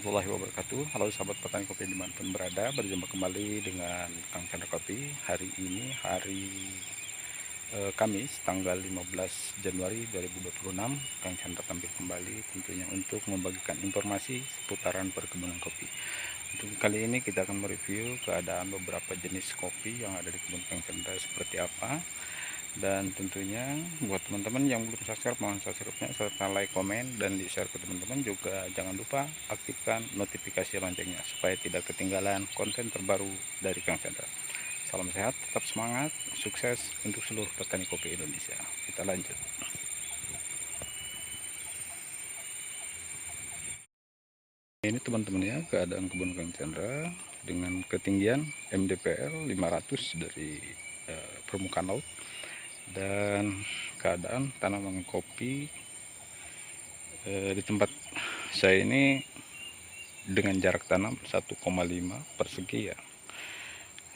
warahmatullahi wabarakatuh. Halo sahabat petani kopi dimanapun berada, berjumpa kembali dengan Kang Chandra Kopi. Hari ini hari Kamis tanggal 15 Januari 2026. Kang Chandra tampil kembali tentunya untuk membagikan informasi seputaran perkebunan kopi. Untuk kali ini kita akan mereview keadaan beberapa jenis kopi yang ada di kebun Kang Chandra seperti apa. Dan tentunya buat teman-teman yang belum subscribe, mohon subscribe-nya serta like, komen, dan di share ke teman-teman. Juga jangan lupa aktifkan notifikasi loncengnya supaya tidak ketinggalan konten terbaru dari Kang Chandra. Salam sehat, tetap semangat, sukses untuk seluruh petani kopi Indonesia. Kita lanjut. Ini teman-teman ya, keadaan kebun Kang Chandra dengan ketinggian MDPL 500 dari permukaan laut. Dan keadaan tanaman kopi di tempat saya ini dengan jarak tanam 1,5 persegi ya,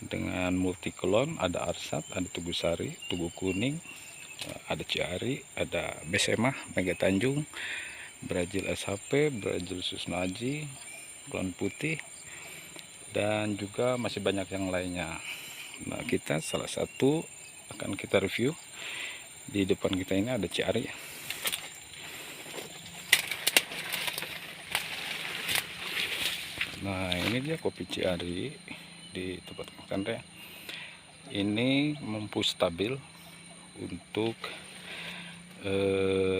dengan multiklon, ada Arsat, ada Tugu Sari, Tugu Kuning, ada Ciari, ada Besemah, Mega Tanjung, Brazil SHP, Brazil Susnaji, klon putih, dan juga masih banyak yang lainnya. Nah, kita salah satu akan kita review. Di depan kita ini ada Ciari. Nah, ini dia kopi Ciari di tempat Kang Chandra. Ini mampu stabil untuk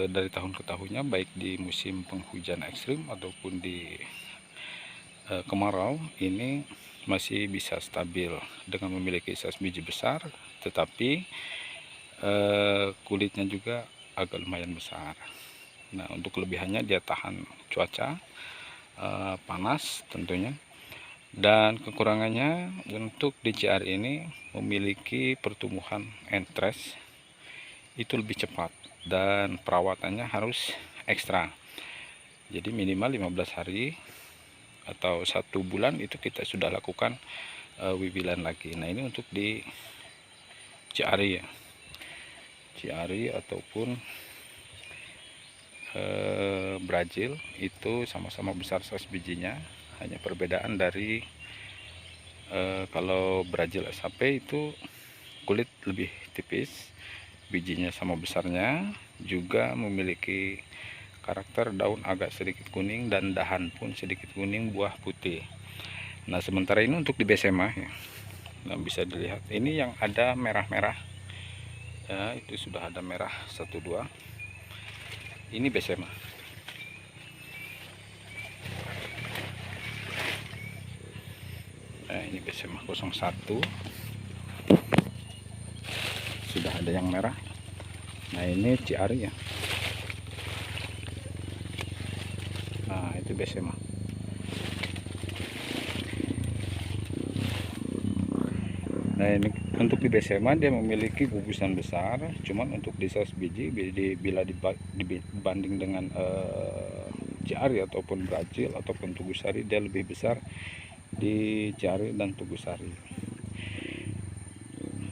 dari tahun ke tahunnya, baik di musim penghujan ekstrim ataupun di kemarau. Ini masih bisa stabil dengan memiliki size biji besar, tetapi kulitnya juga agak lumayan besar. Nah, untuk kelebihannya dia tahan cuaca panas tentunya, dan kekurangannya untuk di CR ini memiliki pertumbuhan entres itu lebih cepat dan perawatannya harus ekstra. Jadi minimal 15 hari atau 1 bulan itu kita sudah lakukan wibilan lagi. Nah, ini untuk di Ciari ya, Ciari ataupun Brazil itu sama-sama besar size bijinya. Hanya perbedaan dari kalau Brazil SHP itu kulit lebih tipis, bijinya sama besarnya, juga memiliki karakter daun agak sedikit kuning dan dahan pun sedikit kuning, buah putih. Nah, sementara ini untuk di Besema ya, nah, bisa dilihat ini yang ada merah-merah ya, itu sudah ada merah 1-2. Ini Besema. Nah, ini Besema 01 sudah ada yang merah. Nah, ini Ciari ya. Nah, itu Besema. Nah, ini untuk di Besema dia memiliki gugusan besar, cuman untuk di size biji bila dibanding dengan Ciari ataupun Brazil ataupun Tugu Sari, dia lebih besar di Ciari dan Tugu Sari.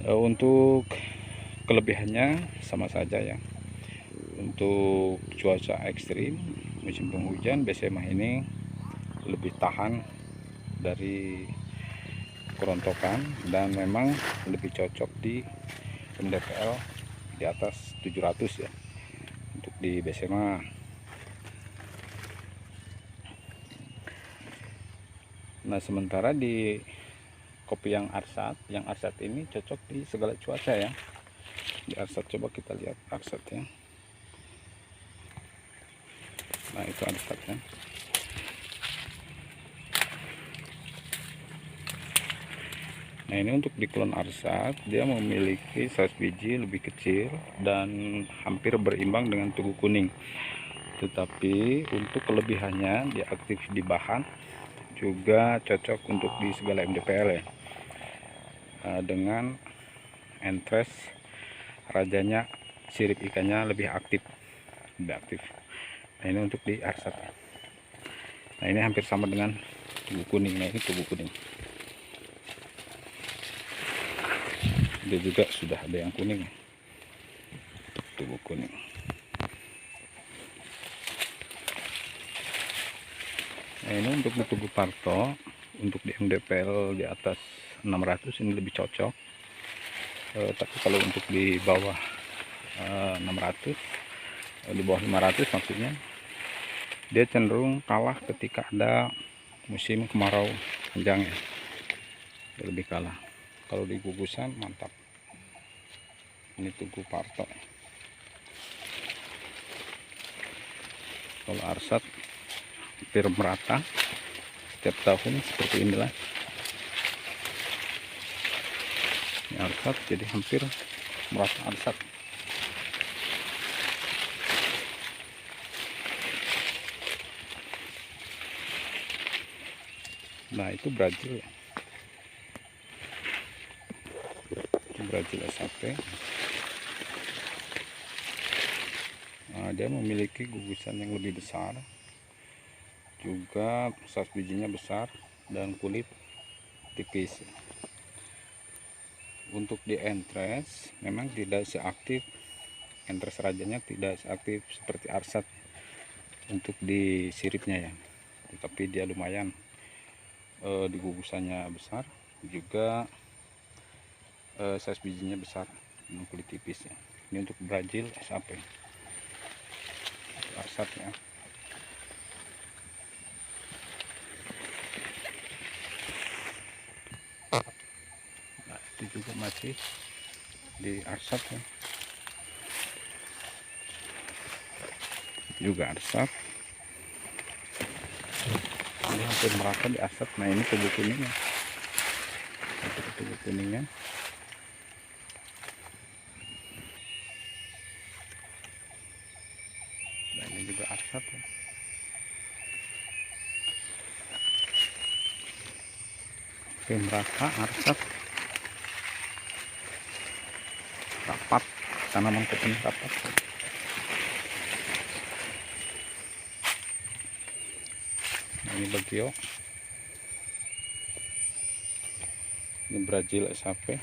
Untuk kelebihannya sama saja ya. Untuk cuaca ekstrim musim penghujan, Besema ini lebih tahan dari kerontokan dan memang lebih cocok di MDPL di atas 700 ya untuk di Besema. Nah, sementara di kopi yang Arsat ini cocok di segala cuaca ya. Di Arsat coba kita lihat Arsat ya. Nah, itu Arsat ya. Nah, ini untuk di klon Arsat, dia memiliki size biji lebih kecil dan hampir berimbang dengan Tugu Kuning. Tetapi untuk kelebihannya dia aktif di bahan, juga cocok untuk di segala MDPL ya. Dengan entres rajanya, sirip ikannya lebih aktif. Nah, ini untuk di Arsat. Nah, ini hampir sama dengan Tugu Kuning. Nah, ini Tugu Kuning. Dia juga sudah ada yang kuning, Tugu Kuning. Nah, ini untuk di Tugu Parto, untuk di MDPL di atas 600 ini lebih cocok. Tapi kalau untuk di bawah 600, di bawah 500 maksudnya, dia cenderung kalah ketika ada musim kemarau panjang ya. Dia lebih kalah. Kalau di gugusan mantap. Ini Tugu Parto. Kalau arsat hampir merata setiap tahun seperti inilah. Ini arsat jadi hampir merata arsat. Nah, itu Brazil ya. Itu Brazil SAP. Nah, dia memiliki gugusan yang lebih besar, juga size bijinya besar dan kulit tipis. Untuk di entres memang tidak seaktif, entres rajanya tidak seaktif seperti arsat untuk di siripnya ya, tetapi dia lumayan di gugusannya besar, juga size bijinya besar dan kulit tipis ya. Ini untuk Brazil SAP arsat ya. Nah, itu juga masih di arsat ya, juga arsat. Ini hampir merata di arsat. Nah, ini tubuh kuningnya, tubuh kuningnya. Nah, ini juga arsat ya. Oke, merata arsat, rapat, tanaman kepening rapat. Nah, ini bagio, ini Brazil SAP.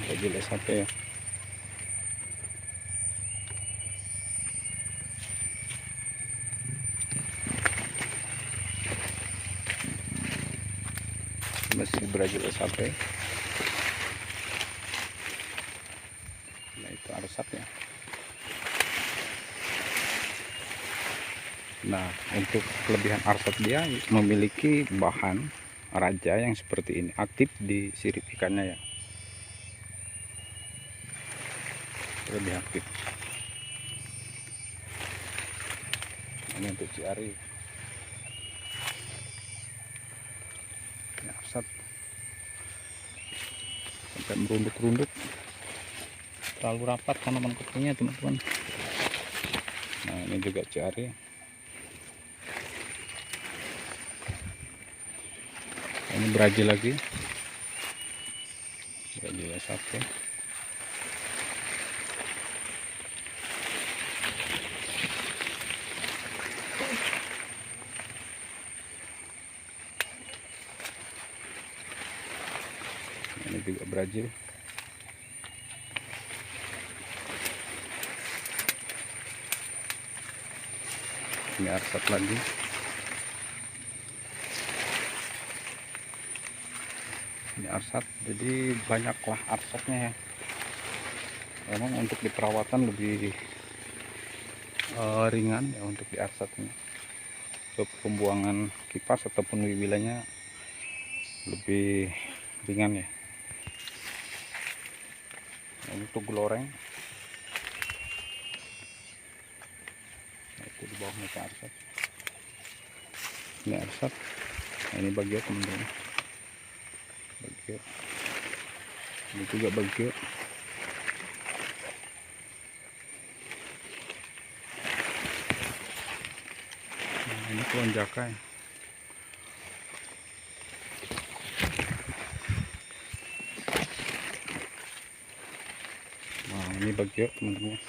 Brazil SAP ya. Masih Brazil SAP. Nah, itu arsat ya. Nah, untuk kelebihan arsat, dia memiliki bahan raja yang seperti ini, aktif di sirip ikannya ya, lebih aktif. Ini untuk ciari. Ini arsat sampai merunduk-runduk, terlalu rapat tanaman kepingnya teman-teman. Nah, ini juga ciari. Ini Brazil lagi, Brazil SAP. Ini juga Brazil. Ini arsat lagi. Ini arsat, jadi banyaklah arsatnya ya. Memang untuk di perawatan lebih ringan ya untuk di arsat ini. Untuk pembuangan kipas ataupun wilayahnya lebih ringan ya. Nah, ini tuh gloreng. Nah, itu di bawahnya ke arsat. Ini arsat. Nah, ini bagio teman-teman. Bagio. Ini juga bagio. Nah, ini pohon jakai. Nah, ini bagio teman-teman.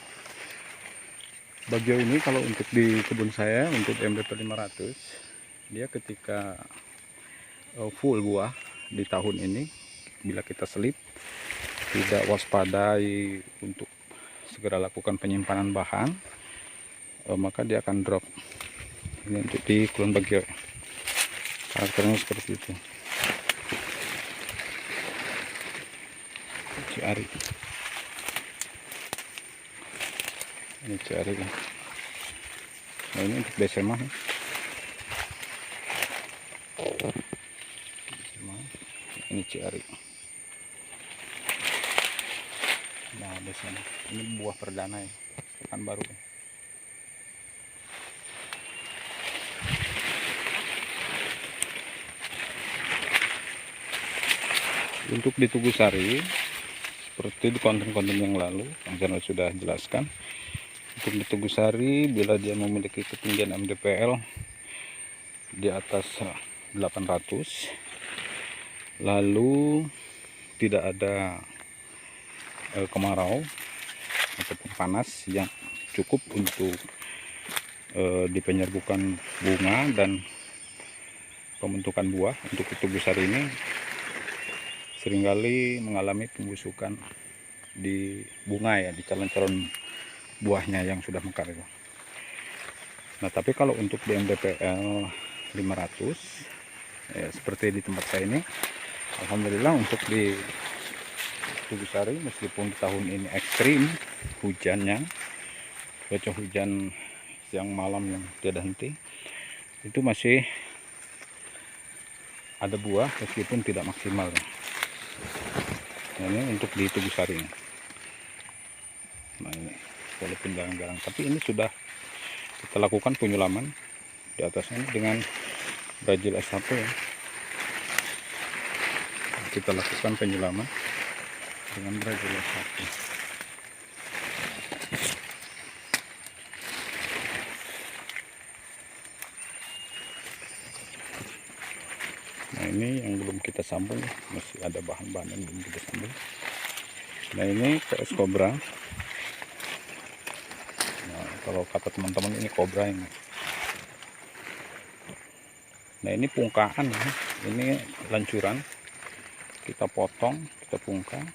Bagio ini kalau untuk di kebun saya, untuk MDP 500, dia ketika full buah di tahun ini, bila kita selip, tidak waspadai untuk segera lakukan penyimpanan bahan, maka dia akan drop. Ini untuk di Kulon Bagio, karakternya seperti itu. Ciari, ini Ciari. Nah, ini untuk Desema. Ini Ciari. Nah, Desema ini buah perdana ya, ikan baru. Untuk di Tugusari, seperti di konten-konten yang lalu yang saya sudah jelaskan, untuk di Tugusari bila dia memiliki ketinggian MDPL di atas 800, lalu tidak ada kemarau ataupun panas yang cukup untuk dipenyerbukan bunga dan pembentukan buah, untuk Tugusari ini seringkali mengalami pembusukan di bunga ya, di calon-calon buahnya yang sudah mekar itu. Nah, tapi kalau untuk di MDPL 500 ya, seperti di tempat saya ini, alhamdulillah untuk di Tugusari, meskipun di tahun ini ekstrim hujannya, cuaca hujan siang malam yang tiada henti, itu masih ada buah meskipun tidak maksimal ya. Nah, ini untuk di Tugusari. Nah, ini walaupun jarang-jarang, tapi ini sudah kita lakukan penyulaman di atasnya dengan Brazil S1 ya. Kita lakukan penyulaman dengan Brazil S1. Nah, ini yang belum kita sambung, masih ada bahan-bahan yang belum kita sambung. Nah, ini PS Cobra. Nah, kalau kata teman-teman ini Cobra ini. Nah, ini pungkaan ya. Ini lancuran, kita potong, kita pungkang,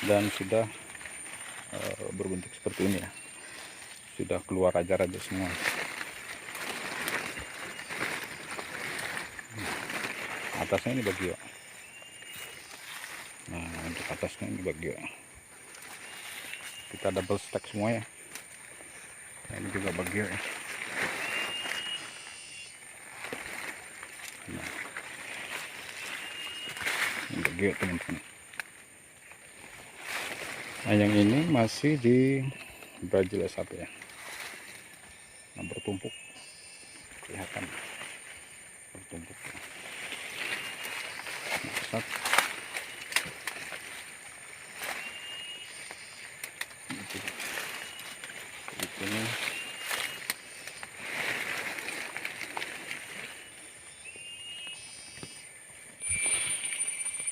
dan sudah berbentuk seperti ini ya. Sudah keluar raja-raja semua. Atasnya ini bagio. Nah, untuk atasnya ini bagio. Kita double stack semua ya. Nah, ini juga bagio ya. Nah, ini bagio teman-teman. Nah, yang ini masih di Brazil S1 ya. Nah, bertumpuk, kelihatan bertumpuk.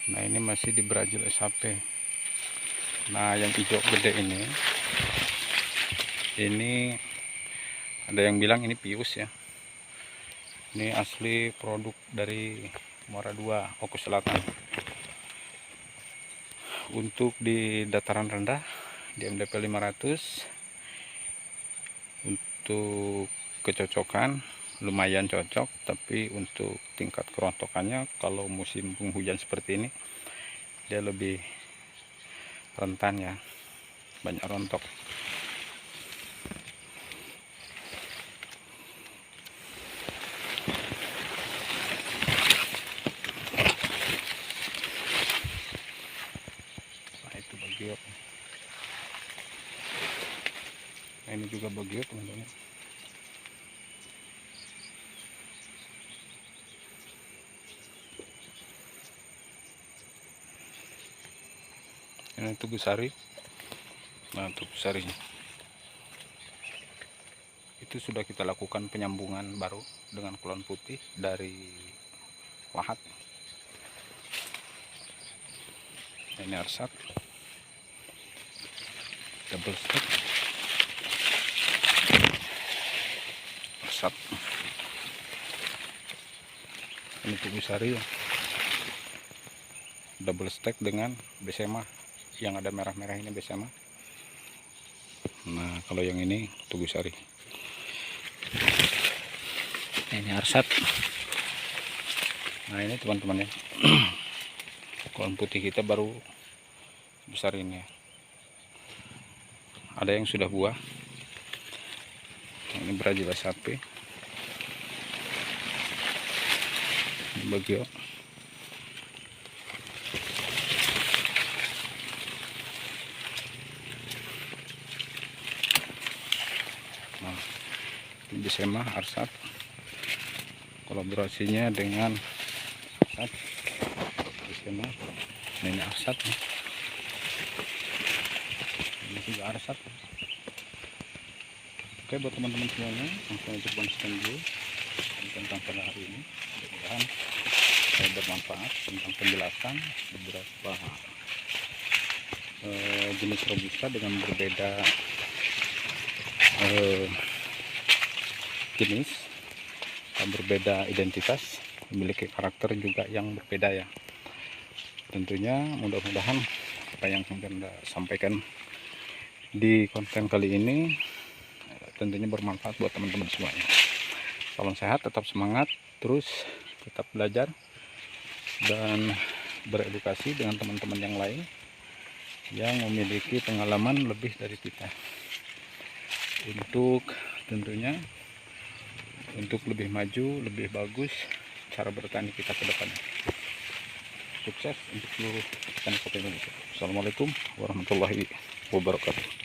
Nah, ini masih di Brazil S1. Nah, yang hijau gede ini ada yang bilang ini pius ya. Ini asli produk dari Muara II, Oku Selatan. Untuk di dataran rendah di MDP 500, untuk kecocokan lumayan cocok, tapi untuk tingkat kerontokannya kalau musim penghujan seperti ini dia lebih rentan ya, banyak rontok. Nah, itu bagio. Nah, ini juga bagio teman-teman. Ini Tugusari. Nah, Tugusari itu sudah kita lakukan penyambungan baru dengan Kulon Putih dari Lahat. Ini Arsat double stack, Arsat. Ini Tugusari ya. double stack dengan besema yang ada merah-merah ini besema. Nah kalau yang ini tugusari. Ini arsat. Nah ini teman-teman ya. Kolon putih kita baru besar ini ya. Ada yang sudah buah. Ini Brazil sapi. Ini bagio. Nah, ini besema arsat. Kolaborasinya dengan arsat. Besema. Ini arsat. Ini juga arsat. Oke, buat teman-teman semuanya, langsung untuk konsisten dulu tentang pada hari ini. Mudah-mudahan bermanfaat tentang penjelasan beberapa jenis robusta dengan berbeda jenis dan berbeda identitas, memiliki karakter juga yang berbeda ya. Tentunya mudah-mudahan apa yang Anda sampaikan di konten kali ini tentunya bermanfaat buat teman-teman semuanya. Salam sehat, tetap semangat, terus tetap belajar dan beredukasi dengan teman-teman yang lain yang memiliki pengalaman lebih dari kita, untuk tentunya untuk lebih maju, lebih bagus cara bertani kita ke depannya. Sukses untuk seluruh petani kopi Indonesia. Assalamualaikum warahmatullahi wabarakatuh.